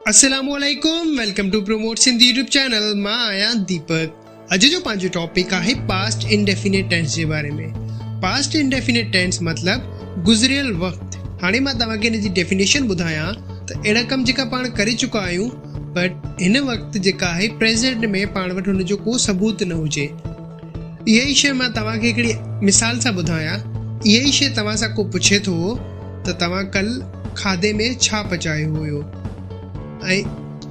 अस्सलामुअलैकुम, welcome to promote Sindhi YouTube channel. मां आया दीपक। अज जो पांचो टॉपिक है पास्ट इंडेफिनिट टेंस के बारे में। पास्ट इंडेफिनिट टेंस मतलब गुजरियल वक्त। हाणे मां तव्हांखे इन जी डेफिनेशन ॿुधायां त अहिड़ा कम जेका पाण करे चुका आहियूं बट हिन वक्त जेका आहे प्रेज़ेंट में पाण वटि हुनजो को सबूत न हुजे। इहा ई शइ मां तव्हांखे हिकिड़ी मिसाल सां ॿुधायां। इहा ई शइ तव्हां सां को पुछे थो त तव्हां कल्ह खाधे में छा पचायो हुयो, ऐं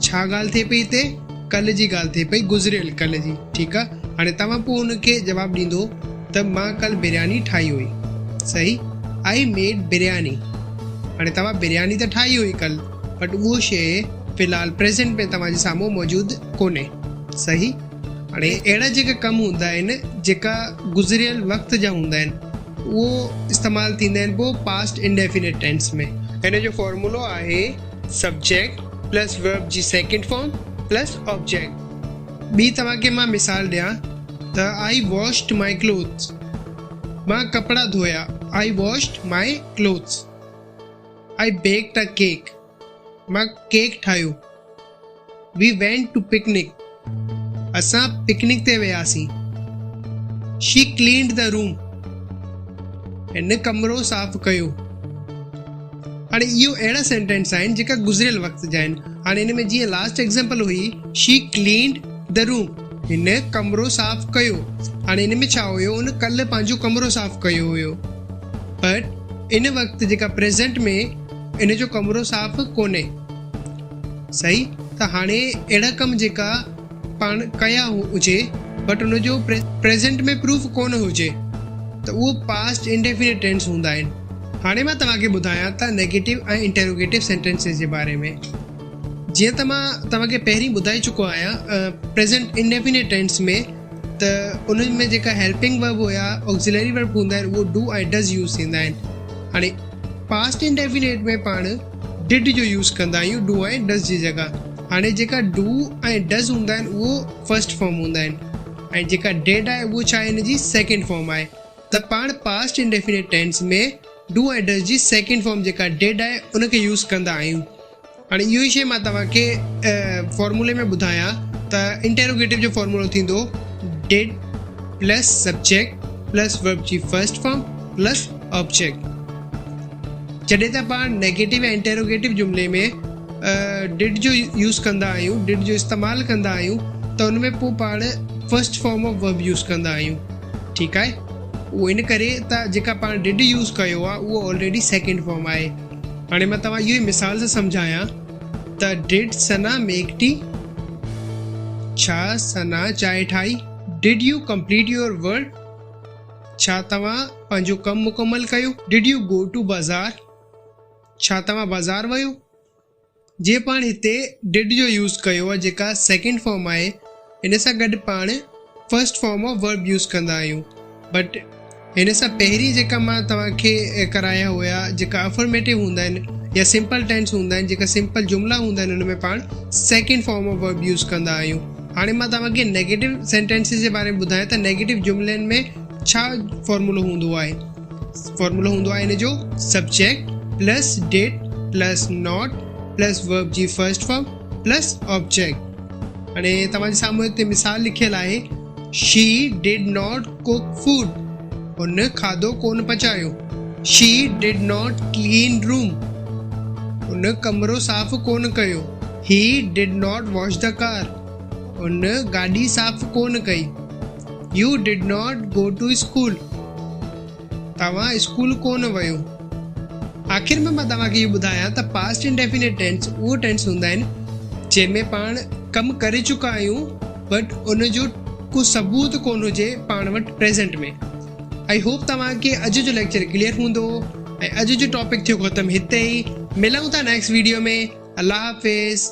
छा ॻाल्हि थिए पई हिते, कल्ह जी ॻाल्हि थिए पई, गुज़रियल कल्ह जी। ठीकु आहे, हाणे तव्हां पोइ हुनखे जवाबु ॾींदो त मां कल्ह बिरयानी ठाही हुई। सही, आई मेड बिरयानी। हाणे तव्हां बिरयानी त ठाही हुई कल्ह, बट उहो शइ फ़िलहालु प्रेज़ेंट में तव्हांजे साम्हूं मौजूदु कोन्हे। सही, हाणे अहिड़ा जेका कम हूंदा आहिनि जेका गुज़रियल वक़्त जा हूंदा आहिनि उहो इस्तेमालु थींदा आहिनि पोइ पास्ट इंडेफिनिट टेंस में। हिन जो फॉर्मूलो आहे सब्जेक्ट प्लस वर्ब जी सेकेंड फॉर्म प्लस ऑब्जेक्ट। ॿी तव्हांखे मां मिसाल ॾियां त आई वॉश्ड माई क्लोथ्स। मां कपिड़ा धोया, I washed my clothes. I baked a cake. मां केक ठाहियो। We went to picnic. असां पिकनिक ते वियासीं। She cleaned the room. हिन कमरो साफ़ कयो। हाणे इहो अहिड़ा सेंटेंस आहिनि जेका गुज़रियल वक़्त जा आहिनि। हाणे हिन में जीअं लास्ट एग्ज़ाम्पल हुई शी क्लीन्ड द रूम, हिन कमरो साफ़ कयो। हाणे हिन में छा हुयो, हुन कल्ह पंहिंजो कमरो साफ़ कयो हुयो, बट इन वक़्तु जेका प्रेज़ेंट में इन जो कमरो साफ़ कोन्हे। सही, त हाणे अहिड़ा कम जेका पाण कया हुजे बट उनजो प्रेज़ेंट में प्रूफ कोन हुजे त उहो पास्ट इंडेफिनिट टेंस हूंदा आहिनि। हाणे मां तव्हांखे ॿुधायां त नेगेटिव ऐं इंटेरोगेटिव सेंटेंसिस जे बारे में। जीअं त मां तव्हांखे पहिरीं ॿुधाए चुको आहियां प्रेज़ेंट इंडेफिनिट टेंस में त उन्हनि में जेका हेल्पिंग वर्ब हुया, ऑक्सिलरी वर्ब हूंदा आहिनि, उहो डू ऐं डज़ यूज़ थींदा आहिनि। हाणे पास्ट इंडेफिनिट में पाण डिड जो यूज़ कंदा आहियूं डू ऐं डज़ जी जॻह। हाणे जेका डू ऐं डज़ हूंदा आहिनि उहो फर्स्ट फॉर्म हूंदा आहिनि, ऐं जेका डिड आहे उहो छा आहे, हिन जी सेकेंड फॉर्म आहे। त पाण पास्ट इंडेफिनिट टेंस में डू ऐं डज़ जी सेकेंड फॉर्म जेका डिड आहे उनखे यूज़ कंदा आहियूं। हाणे इहो ई शइ मां तव्हांखे फॉर्मूले में ॿुधायां त इंटेरोगेटिव जो फॉर्मूलो थींदो did plus subject plus verb जी फर्स्ट फॉर्म प्लस ऑब्जेक्ट। जॾहिं त पाण नेगेटिव ऐं इंटेरोगेटिव जुमिले में डिड जो यूज़ कंदा आहियूं, डिड जो इस्तेमालु कंदा आहियूं, त उन में पोइ पाण first form of verb use कंदा आहियूं। ठीकु आहे, उहो इन करे त जेका पाण डिड यूज़ कयो आहे उहो ऑलरेडी सेकेंड फॉर्म आहे। हाणे मां तव्हां इहो ई मिसाल सां सम्झायां त डिड सना मेक टी। छा सना चांहि ठाही। Did U complete your work. छा तव्हां पंहिंजो कमु मुकमल कयो। डिड यू गो टू बाज़ार। छा तव्हां बाज़ार वियो। जीअं पाण हिते डिड जो यूज़ कयो आहे जेका सेकेंड फॉर्म आहे, हिन सां गॾु पाण first form of verb use कंदा आहियूं। बट हिन सां पहिरीं जेका मां तव्हांखे कराया हुया जेका अफर्मेटिव हूंदा आहिनि या सिंपल टेंस हूंदा आहिनि, जेका सिंपल जुमिला हूंदा आहिनि, हुन में पाण second form of verb use कंदा आहियूं। हाणे मां तव्हांखे नेगेटिव सेंटेंसिस जे बारे में ॿुधायां त नेगेटिव जुमिलनि में छा फॉर्मूलो हूंदो आहे। फॉर्मूलो हूंदो आहे हिन जो subject plus did plus not plus verb जी फर्स्ट फॉर्म प्लस ऑब्जेक्ट। हाणे तव्हांजे साम्हूं हिते मिसाल लिखियलु आहे she did not cook food. हुन खाधो कोन पचायो। She did not clean room. हुन कमरो साफ़ कोन कयो। He did not wash the car. हुन गाॾी साफ़ कोन कई। You did not go to school. तव्हां स्कूल कोन वियो। आख़िर में मां तव्हांखे इहो ॿुधायां त पास्ट इंडेफिनिट टेंस उहो टेंस हूंदा आहिनि जंहिंमें पाण कमु करे चुका आहियूं बट उनजो को सबूत कोन हुजे पाण वटि प्रेज़ेंट में। आई होप तव्हांखे अॼु जो लेक्चर क्लियर हूंदो ऐं अॼु जो टॉपिक थियो ख़तमु हिते ई। मिलूं था नेक्स्ट वीडियो में। अल्लाह हाफ़िज़।